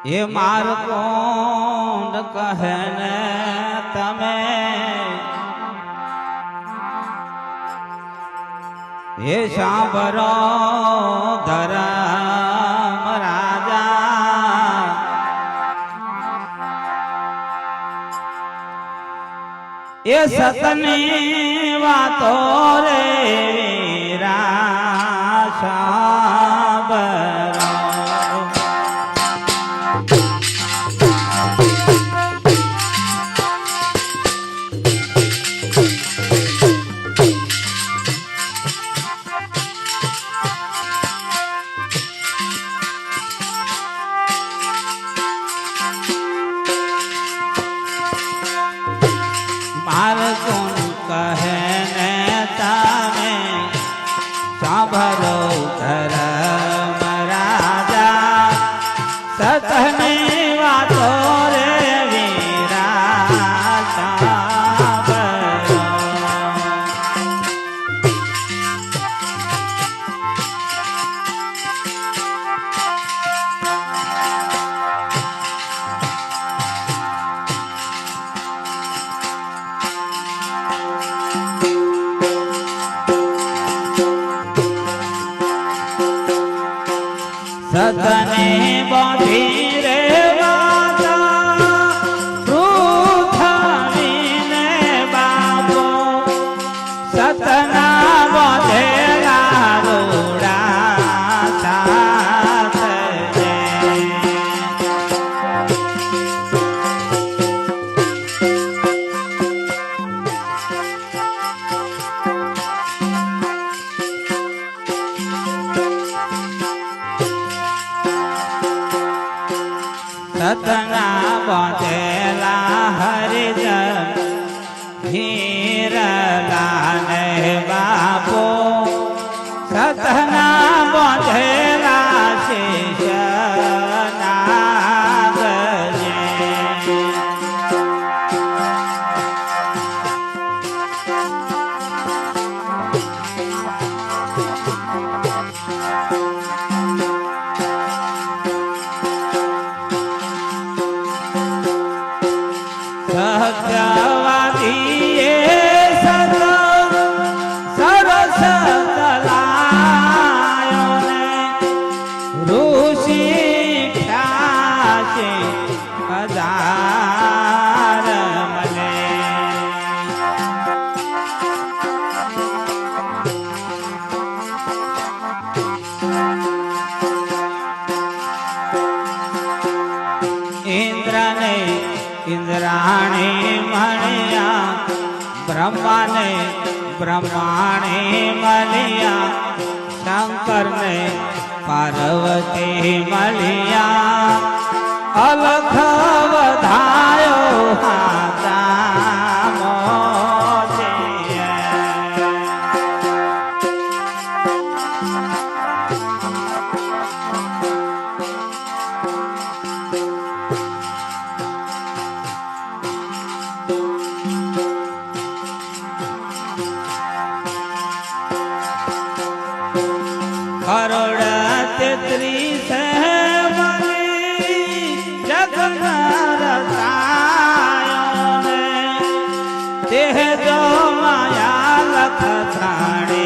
એ માર કોંડ કહે ને તમે એ સાંભળો ધર્મ રાજા એ સતની વાતો રે વીરા સાંભળો માર કોણ કહે ને તમે સાંભળો ધર્મ રાજા સતની વાતો રે વીરા સાંભળો સતને બાંધી રે વાતા પૃથ્વીને બાપો સતના બાંધેલા રોડા સાથ સતના બાંધેલા હરિજન હીરલા ને બાપો સતના બાંધેલા શિષ્ય નાગજે સત્યવાદી એ સત સરસ કલાયો ને ઋષિ ખ્યાશે હજાર મને ઇન્દ્રને ઇન્દ્રાણી મળ્યા બ્રહ્માને બ્રહ્માણી મળ્યા શંકરને પાર્વતી મળ્યા અલખ વધાયો હાથા મોતિયા કરોડ 33 જગત રચાયો ને દેહ જો માયા લખ પ્રાણે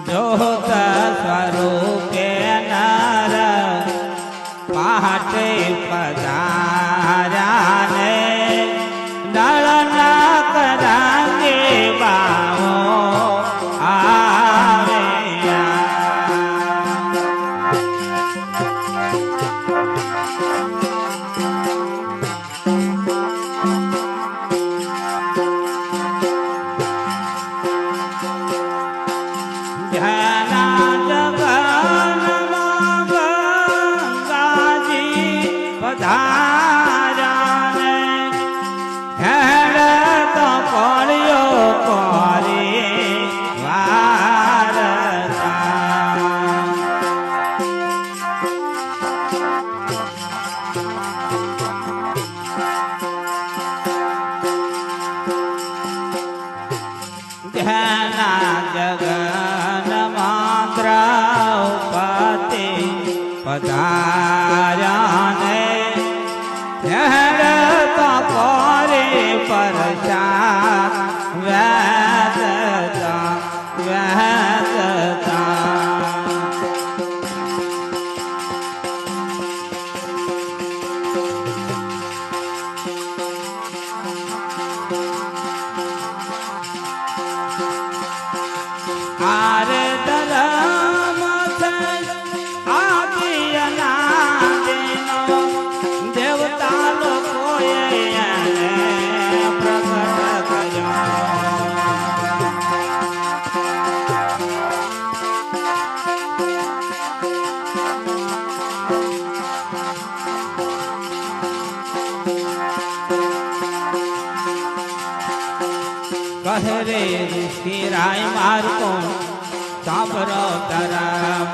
જોત સ્વરૂપે નર પહાટે પધાર્યા ને નળના કરાંગે બાવો આવ્યા પધાર્યા ને હેડ તો પડ્યો કોરી વારતા જગન મંત્રપતિ પધાર્યાને હેડતા પરે પરશા વેદતા વેદતા આરે ધરમ આદિયનાદિનો દેવતા લોકોએ એને પ્રગટ કર્યો. કહે રે ઋષિ રાય માર્ગો સાંભળો ધરમ